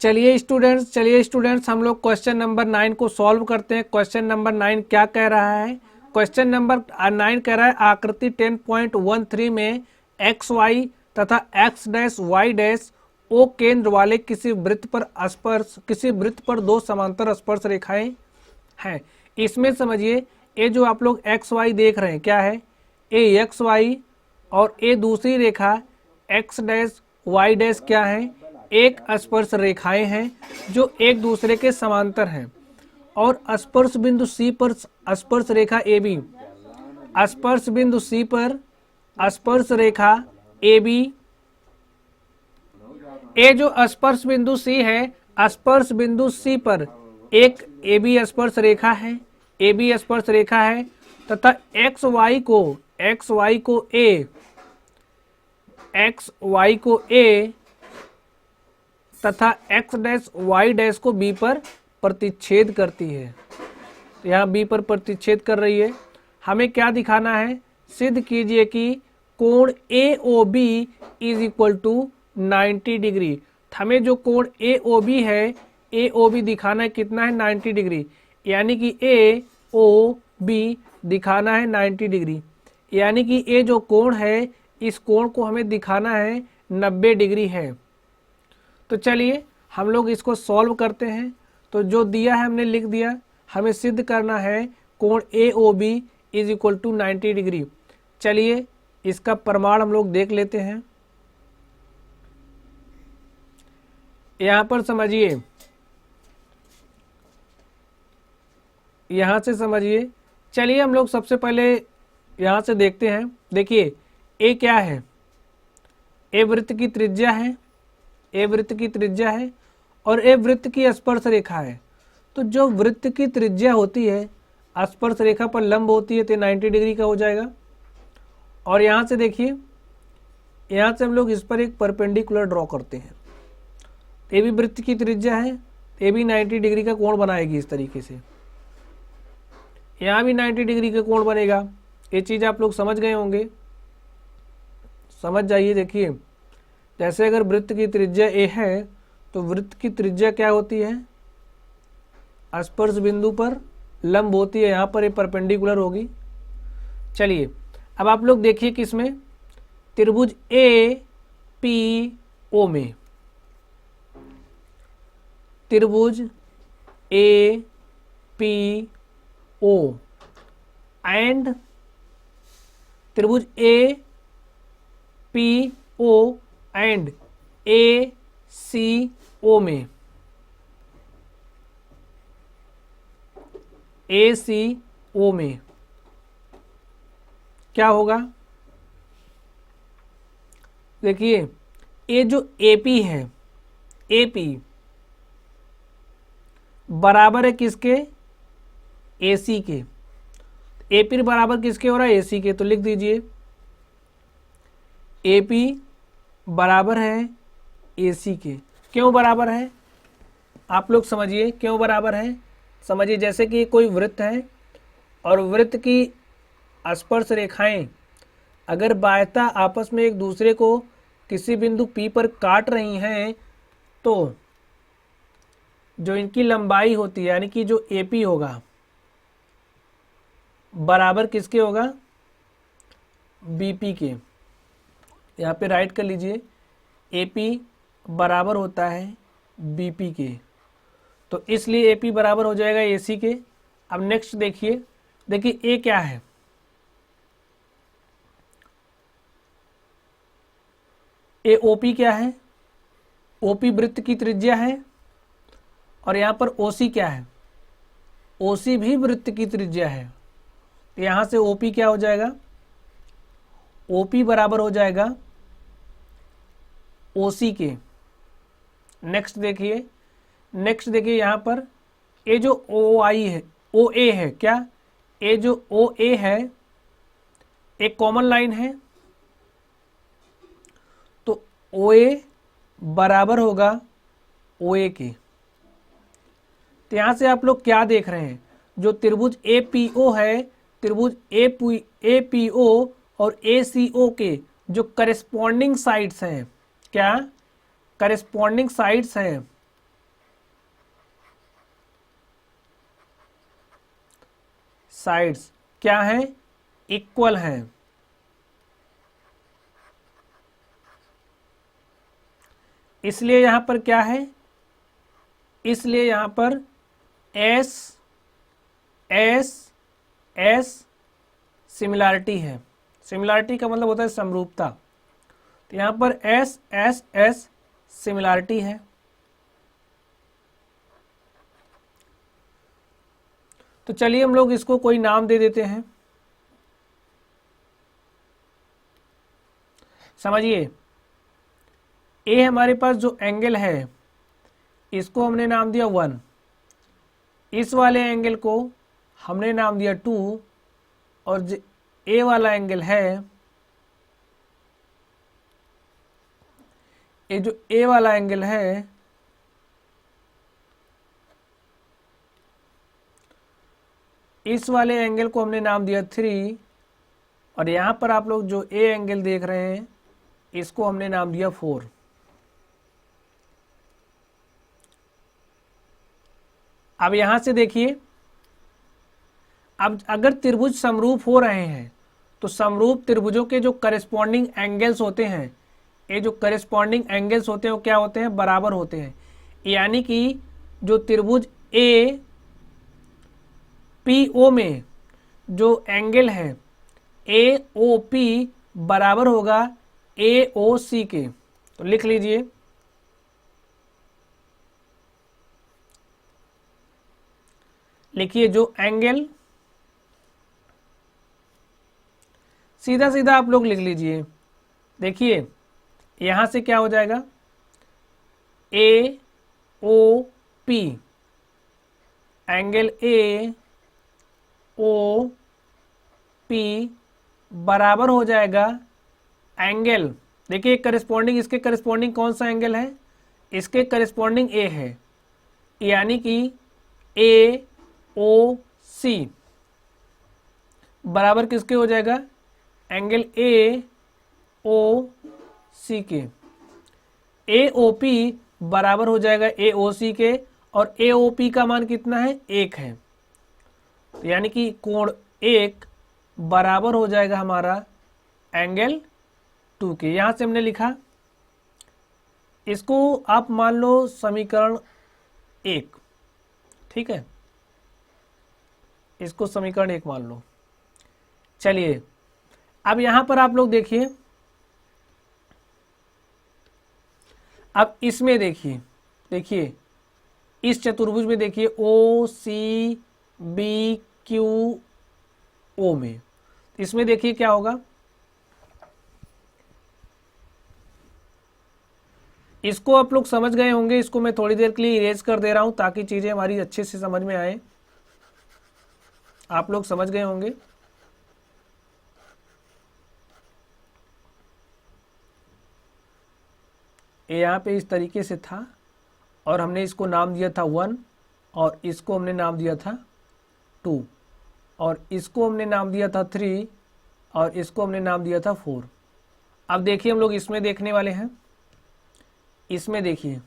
चलिए स्टूडेंट्स हम लोग क्वेश्चन नंबर 9 को सॉल्व करते हैं। क्वेश्चन नंबर 9 क्या कह रहा है? क्वेश्चन नंबर 9 कह रहा है आकृति 10.13 में एक्स वाई तथा X dash Y dash O केंद्र वाले किसी वृत्त पर दो समांतर स्पर्श रेखाएं हैं। इसमें समझिए ये जो आप लोग एक्स वाई देख रहे हैं क्या है? ए एक्स वाई और ये दूसरी रेखा एक्स डैश वाई डैश क्या है? एक स्पर्श रेखाएं हैं जो एक दूसरे के समांतर हैं। और स्पर्श बिंदु सी पर स्पर्श रेखा ए बी, स्पर्श बिंदु सी पर स्पर्श रेखा ए बी, ये जो स्पर्श बिंदु सी है, स्पर्श बिंदु सी पर एक ए बी स्पर्श रेखा है, ए बी स्पर्श रेखा है तथा एक्स वाई को ए तथा एक्स डैश वाई डैश को बी पर प्रतिच्छेद करती है। तो यहाँ बी पर प्रतिच्छेद कर रही है। हमें क्या दिखाना है? सिद्ध कीजिए कि कोण A O B is equal to 90 degree. हमें जो कोण ए ओ बी है, ए ओ बी दिखाना है कितना है? 90 डिग्री। यानी कि ए ओ बी दिखाना है 90 डिग्री। यानी कि ये जो कोण है, इस कोण को हमें दिखाना है 90 डिग्री है। तो चलिए हम लोग इसको सॉल्व करते हैं। तो जो दिया है हमने लिख दिया। हमें सिद्ध करना है कोण A O B is equal to 90 degree. चलिए इसका प्रमाण हम लोग देख लेते हैं। यहाँ पर समझिए, यहाँ से समझिए। चलिए हम लोग सबसे पहले यहाँ से देखते हैं। देखिए ए क्या है? ए वृत्त की त्रिज्या है, ए वृत्त की त्रिज्या है और ए वृत्त की स्पर्श रेखा है। तो जो वृत्त की त्रिज्या होती है स्पर्श रेखा पर लंब होती है तो 90 डिग्री का हो जाएगा। और यहाँ से देखिए, यहाँ से हम लोग इस पर एक परपेंडिकुलर ड्रॉ करते हैं। ये भी वृत्त की त्रिज्या है, ये भी 90 डिग्री का कोण बनाएगी इस तरीके से। यहाँ भी 90 डिग्री का कोण बनेगा। ये चीज़ आप लोग समझ गए होंगे, समझ जाइए। देखिए जैसे अगर वृत्त की त्रिज्या ए है तो वृत्त की त्रिज्या क्या होती है? स्पर्श बिंदु पर लंब होती है। यहाँ पर ये परपेंडिकुलर होगी। चलिए अब आप लोग देखिए कि इसमें त्रिभुज ए पी ओ में, त्रिभुज ए पी ओ एंड त्रिभुज ए पी ओ एंड ए सी ओ में, ए सी ओ में क्या होगा? देखिए ये जो AP है, AP बराबर है किसके? AC के। AP बराबर किसके हो रहा है? AC के। तो लिख दीजिए AP बराबर है AC के। क्यों बराबर है? आप लोग समझिए क्यों बराबर है। समझिए जैसे कि कोई वृत्त है और वृत्त की स्पर्श रेखाएं अगर बाह्यता आपस में एक दूसरे को किसी बिंदु P पर काट रही हैं तो जो इनकी लंबाई होती है यानी कि जो AP होगा बराबर किसके होगा? BP के। यहाँ पे राइट कर लीजिए, AP बराबर होता है BP के। तो इसलिए AP बराबर हो जाएगा AC के। अब नेक्स्ट देखिए, देखिए A क्या है? ए OP क्या है? OP वृत्त की त्रिज्या है। और यहाँ पर OC क्या है? OC भी वृत्त की त्रिज्या है। तो यहाँ से OP क्या हो जाएगा? OP बराबर हो जाएगा OC के। नेक्स्ट देखिए, यहाँ पर ये जो OI है, OA है क्या? ये जो OA है एक कॉमन लाइन है तो OA बराबर होगा OA के। तो यहाँ से आप लोग क्या देख रहे हैं? जो त्रिभुज APO है, त्रिभुज APO और ACO के जो करेस्पॉन्डिंग साइड्स हैं, क्या करेस्पॉन्डिंग साइड्स हैं, साइड्स क्या हैं, इक्वल हैं। इसलिए यहां पर क्या है, इसलिए यहां पर एस एस एस सिमिलैरिटी है। सिमिलैरिटी का मतलब होता है समरूपता, तो यहां पर एस एस एस सिमिलैरिटी है। तो चलिए हम लोग इसको कोई नाम दे देते हैं। समझिए, ए हमारे पास जो एंगल है इसको हमने नाम दिया 1, इस वाले एंगल को हमने नाम दिया 2, और जो ए वाला एंगल है, ये जो ए वाला एंगल है इस वाले एंगल को हमने नाम दिया 3, और यहां पर आप लोग जो ए एंगल देख रहे हैं इसको हमने नाम दिया 4। अब यहां से देखिए, अब अगर त्रिभुज समरूप हो रहे हैं तो समरूप त्रिभुजों के जो करेस्पॉन्डिंग एंगल्स होते हैं, ये जो करेस्पॉन्डिंग एंगल्स होते हैं वो क्या होते हैं, बराबर होते हैं। यानी कि जो त्रिभुज ए पी ओ में जो एंगल है ए ओ पी बराबर होगा ए ओ सी के। तो लिख लीजिए, लिखिए जो एंगल, सीधा सीधा आप लोग लिख लीजिए। देखिए यहां से क्या हो जाएगा, A O P angle A O P बराबर हो जाएगा एंगल, देखिए करस्पॉन्डिंग, इसके करस्पॉन्डिंग कौन सा एंगल है, इसके करस्पॉन्डिंग ए है, यानी कि ए ओ सी बराबर किसके हो जाएगा, एंगल ए ओ सी के। ए ओ पी बराबर हो जाएगा ए ओ सी के, और ए ओ पी का मान कितना है, 1 है। तो यानी कि कोण 1 बराबर हो जाएगा हमारा एंगल 2 के। यहां से हमने लिखा, इसको आप मान लो समीकरण 1, ठीक है, इसको समीकरण 1 मान लो। चलिए अब यहां पर आप लोग देखिए, अब इसमें देखिए, देखिए इस चतुर्भुज में देखिए ओ सी बी क्यू ओ में, इसमें देखिए क्या होगा, इसको आप लोग समझ गए होंगे, इसको मैं थोड़ी देर के लिए इरेज कर दे रहा हूं ताकि चीजें हमारी अच्छे से समझ में आए। आप लोग समझ गए होंगे। ये यहाँ पे इस तरीके से था, और हमने इसको नाम दिया था 1, और इसको हमने नाम दिया था 2, और इसको हमने नाम दिया था 3, और इसको हमने नाम दिया था 4। अब देखिए हम लोग इसमें देखने वाले हैं, इसमें देखिए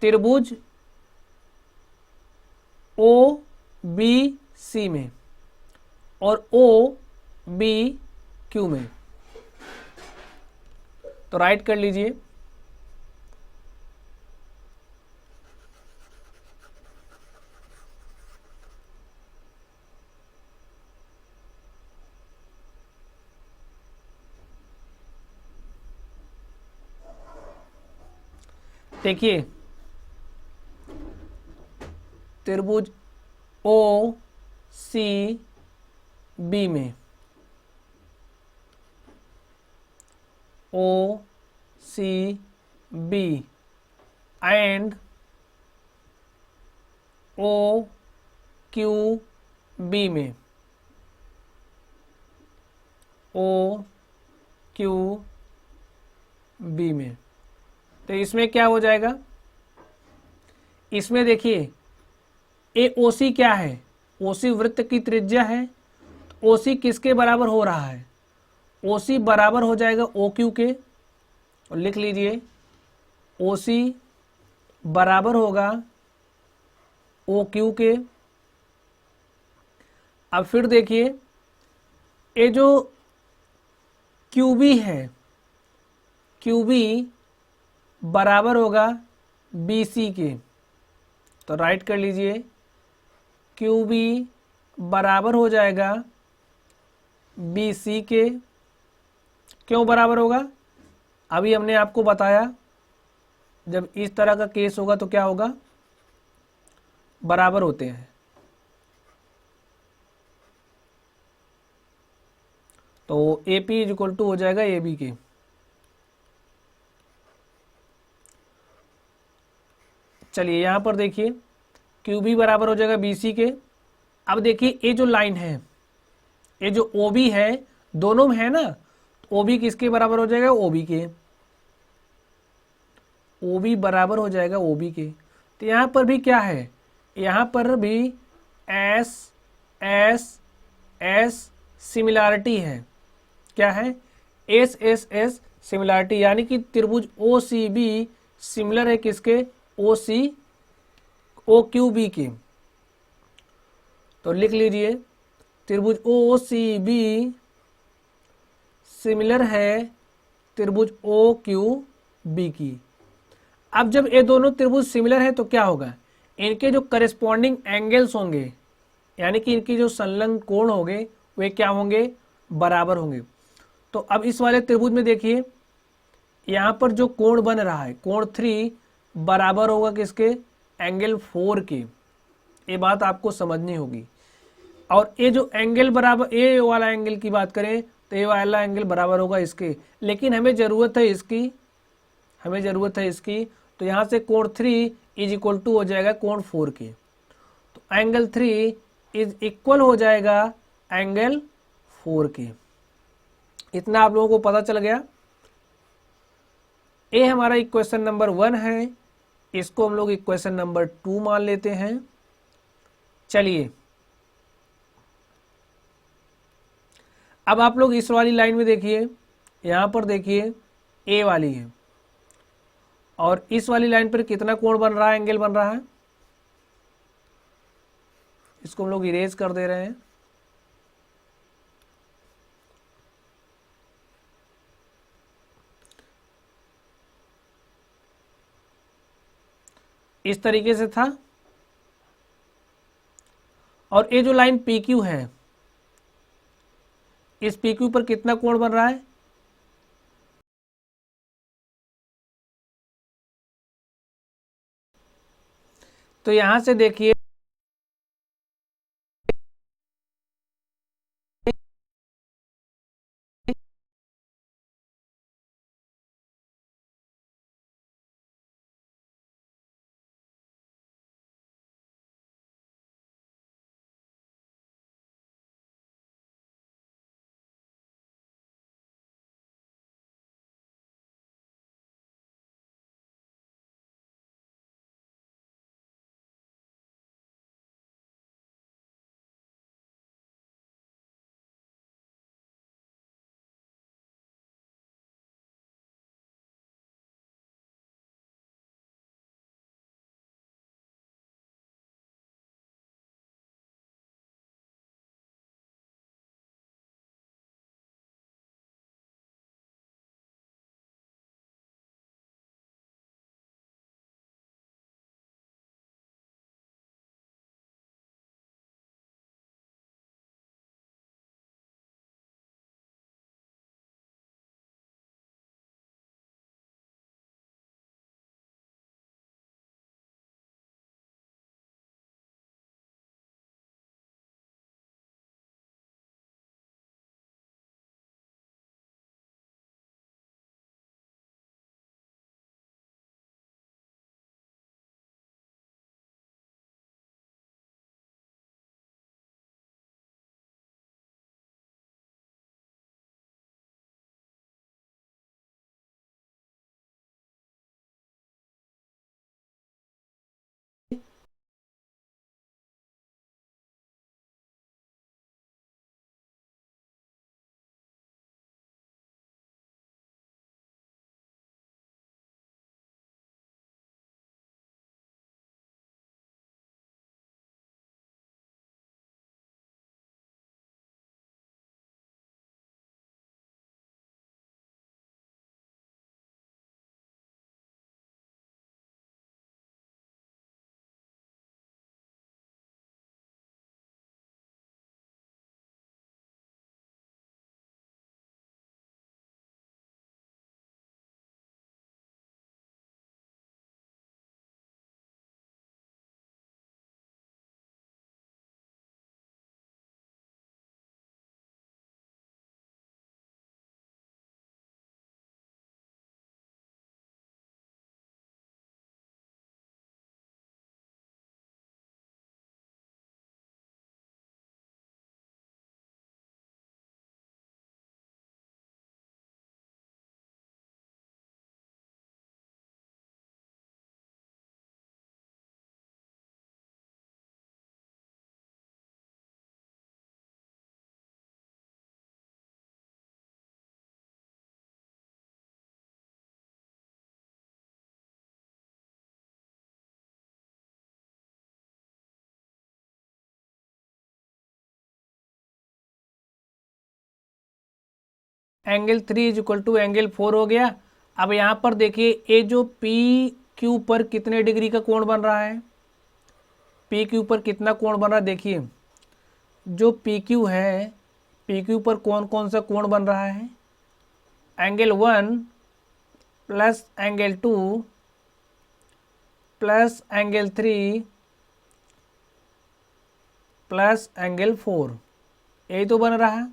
त्रिभुज ओ बी सी में और ओ बी क्यू में, तो राइट कर लीजिए। देखिए त्रिभुज ओ सी बी में, O C B and O Q B में, ओ क्यू बी में, तो इसमें क्या हो जाएगा, इसमें देखिए ए ओ सी क्या है, ओ सी वृत्त की त्रिज्या है, तो ओ सी किसके बराबर हो रहा है, ओ सी बराबर हो जाएगा ओ क्यू के, और लिख लीजिए ओ सी बराबर होगा ओ क्यू के। अब फिर देखिए ये जो क्यू बी है, क्यू बी बराबर होगा बी सी के। तो राइट कर लीजिए, क्यू बी बराबर हो जाएगा बी सी के। क्यों बराबर होगा? अभी हमने आपको बताया जब इस तरह का केस होगा तो क्या होगा, बराबर होते हैं। तो A P is equal to हो जाएगा ए बी के। चलिए यहां पर देखिए क्यू बी बराबर हो जाएगा बी सी के। अब देखिए ये जो लाइन है, ये जो ओ बी है, दोनों में है ना, ओ बी किसके बराबर हो जाएगा, ओ बी के। ओ बी बराबर हो जाएगा ओ बी के। तो यहां पर भी क्या है, यहां पर भी एस एस एस सिमिलैरिटी है। क्या है, एस एस एस सिमिलैरिटी, यानी कि त्रिभुज ओ सी बी सिमिलर है किसके, ओ सी ओ क्यू बी के। तो लिख लीजिए त्रिभुज ओ सी बी सिमिलर है त्रिभुज ओ क्यू बी की। अब जब ये दोनों त्रिभुज सिमिलर है तो क्या होगा, इनके जो करेस्पॉन्डिंग एंगल्स होंगे, यानी कि इनकी जो संलग्न कोण होंगे वे क्या होंगे, बराबर होंगे। तो अब इस वाले त्रिभुज में देखिए यहां पर जो कोण बन रहा है, कोण 3 बराबर होगा किसके, एंगल 4 के। ये बात आपको समझनी होगी। और ये जो एंगल बराबर, ये वाला एंगल की बात करें तो ये वाला एंगल बराबर होगा इसके, लेकिन हमें ज़रूरत है इसकी, हमें ज़रूरत है इसकी। तो यहाँ से कोण 3 इज इक्वल टू हो जाएगा कोण 4 के। तो एंगल 3 इज इक्वल हो जाएगा एंगल 4 के। इतना आप लोगों को पता चल गया। ये हमारा इक्वेशन नंबर 1 है, इसको हम लोग इक्वेशन नंबर 2 मान लेते हैं। चलिए अब आप लोग इस वाली लाइन में देखिए, यहां पर देखिए ए वाली है, और इस वाली लाइन पर कितना कोण बन रहा है, एंगल बन रहा है। इसको हम लोग इरेज कर दे रहे हैं। इस तरीके से था। और ये जो लाइन पी क्यू है, इस पी क्यू पर कितना कोण बन रहा है, तो यहां से देखिए angle 3 is equal to angle 4 हो गया। अब यहाँ पर देखिए ये जो पी क्यू पर कितने डिग्री का कोण बन रहा है, पी क्यू पर कितना कोण बन रहा है, देखिए जो पी क्यू है, पी क्यू पर कौन कौन सा कोण बन रहा है, angle 1 plus angle 2 plus angle 3 plus angle 4, यही तो बन रहा है।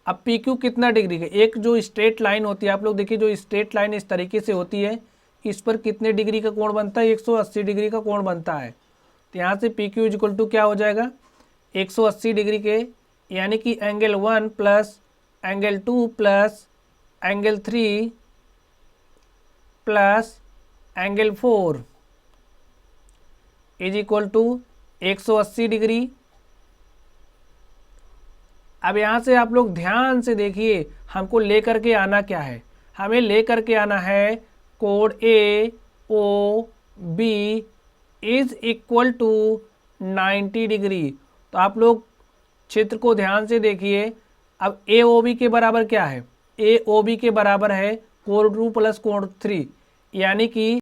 अब पी क्यू कितना डिग्री का, एक जो स्ट्रेट लाइन होती है, आप लोग देखिए जो स्ट्रेट लाइन इस तरीके से होती है, इस पर कितने डिग्री का कोण बनता है, 180 डिग्री का कोण बनता है। तो यहाँ से पी क्यू इक्वल टू क्या हो जाएगा, 180 डिग्री के, यानी कि angle 1 plus angle 2 plus angle 3 plus angle 4 is equal to 180 degree. अब यहाँ से आप लोग ध्यान से देखिए, हमको लेकर के आना क्या है, हमें लेकर के आना है कोण A O B is equal to 90 degree. तो आप लोग चित्र को ध्यान से देखिए। अब ए ओ बी के बराबर क्या है, ए ओ बी के बराबर है कोण 2 प्लस कोण 3, यानी कि